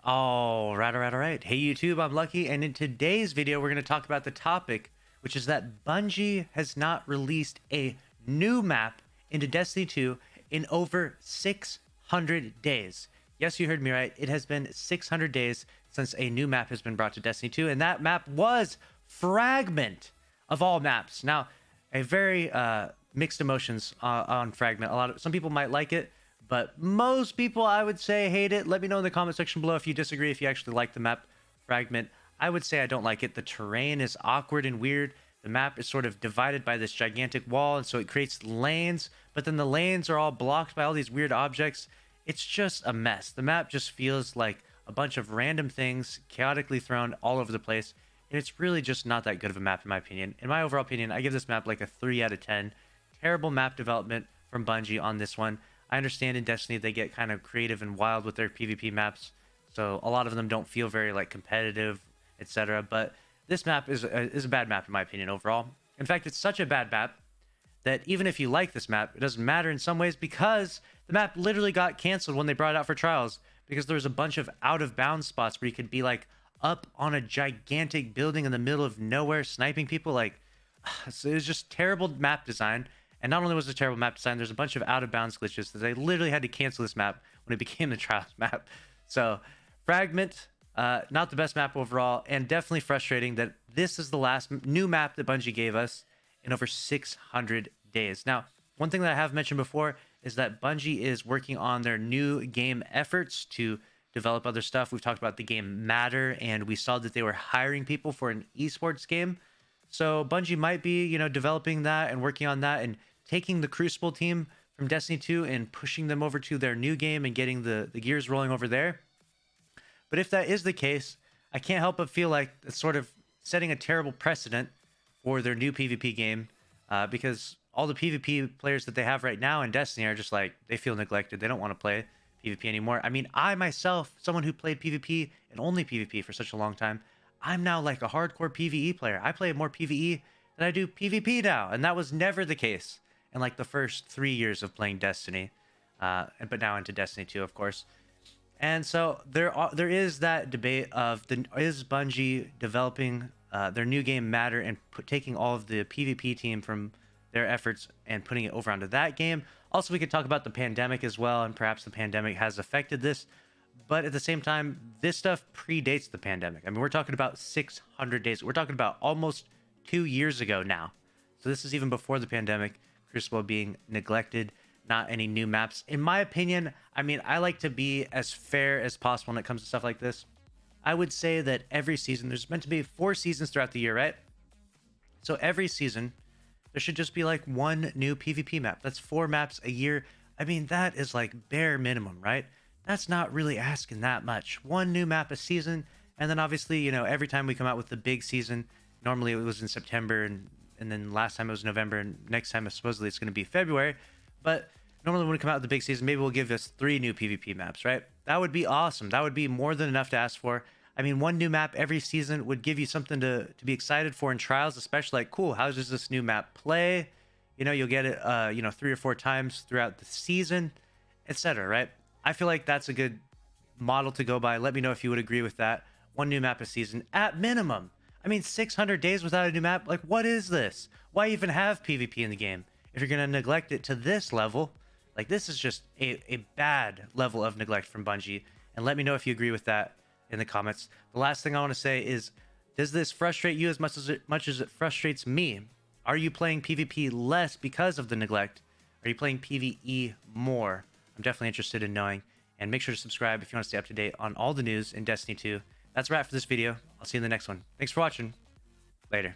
All right. Hey YouTube, I'm Lucky, and in today's video, we're going to talk about the topic, which is that Bungie has not released a new map into Destiny 2 in over 600 days. Yes, you heard me right. It has been 600 days since a new map has been brought to Destiny 2, and that map was Fragment of all maps. Now, a very mixed emotions on Fragment. Some people might like it, but most people, I would say, hate it. Let me know in the comment section below if you disagree, if you actually like the map Fragment. I would say I don't like it. The terrain is awkward and weird. The map is sort of divided by this gigantic wall, and so it creates lanes, but then the lanes are all blocked by all these weird objects. It's just a mess. The map just feels like a bunch of random things chaotically thrown all over the place, and it's really just not that good of a map in my opinion. In my overall opinion, I give this map like a 3 out of 10. Terrible map development from Bungie on this one. I understand in Destiny they get kind of creative and wild with their PvP maps, so a lot of them don't feel very like competitive, etc. But this map is a bad map in my opinion overall. In fact, it's such a bad map that even if you like this map, it doesn't matter in some ways because the map literally got canceled when they brought it out for trials because there was a bunch of out of bounds spots where you could be like up on a gigantic building in the middle of nowhere sniping people. Like, so it was just terrible map design. And not only was it a terrible map design, there's a bunch of out-of-bounds glitches that they literally had to cancel this map when it became the Trials map. So, Fragment, not the best map overall, and definitely frustrating that this is the last new map that Bungie gave us in over 600 days. Now, one thing that I have mentioned before is that Bungie is working on their new game efforts to develop other stuff. We've talked about the game Matter, and we saw that they were hiring people for an esports game. So Bungie might be, developing that and working on that and taking the Crucible team from Destiny 2 and pushing them over to their new game and getting the gears rolling over there. But if that is the case, I can't help but feel like it's sort of setting a terrible precedent for their new PvP game because all the PvP players that they have right now in Destiny are just like, they feel neglected. They don't want to play PvP anymore. I mean, I myself, someone who played PvP and only PvP for such a long time, I'm now like a hardcore PvE player. I play more PvE than I do PvP now, and that was never the case in like the first 3 years of playing Destiny, but now into Destiny 2, of course. And so there is that debate of is Bungie developing their new game Matter and taking all of the PvP team from their efforts and putting it over onto that game. Also, we could talk about the pandemic as well, and perhaps the pandemic has affected this. But at the same time, this stuff predates the pandemic. I mean, we're talking about 600 days. We're talking about almost 2 years ago now. So this is even before the pandemic. Crucible being neglected, not any new maps. In my opinion, I mean, I like to be as fair as possible when it comes to stuff like this. I would say that every season, there's meant to be 4 seasons throughout the year, right? So every season, there should just be like one new PvP map. That's 4 maps a year. I mean, that is like bare minimum, right? That's not really asking that much. One new map a season, and then obviously, every time we come out with the big season, normally it was in September, and then last time it was November, and next time supposedly it's going to be February. But normally when we come out with the big season, maybe we'll give us 3 new PvP maps, right? That would be awesome. That would be more than enough to ask for. I mean, one new map every season would give you something to be excited for in trials, especially like, cool, how does this new map play? You'll get it, 3 or 4 times throughout the season, etc., right? I feel like that's a good model to go by. Let me know if you would agree with that. One new map a season at minimum. I mean, 600 days without a new map? Like, what is this? Why even have PvP in the game if you're going to neglect it to this level? Like, this is just a bad level of neglect from Bungie. And let me know if you agree with that in the comments. The last thing I want to say is, does this frustrate you as much as it frustrates me? Are you playing PvP less because of the neglect? Are you playing PvE more? I'm definitely interested in knowing, and make sure to subscribe if you want to stay up to date on all the news in Destiny 2. That's a wrap for this video. I'll see you in the next one. Thanks for watching. Later.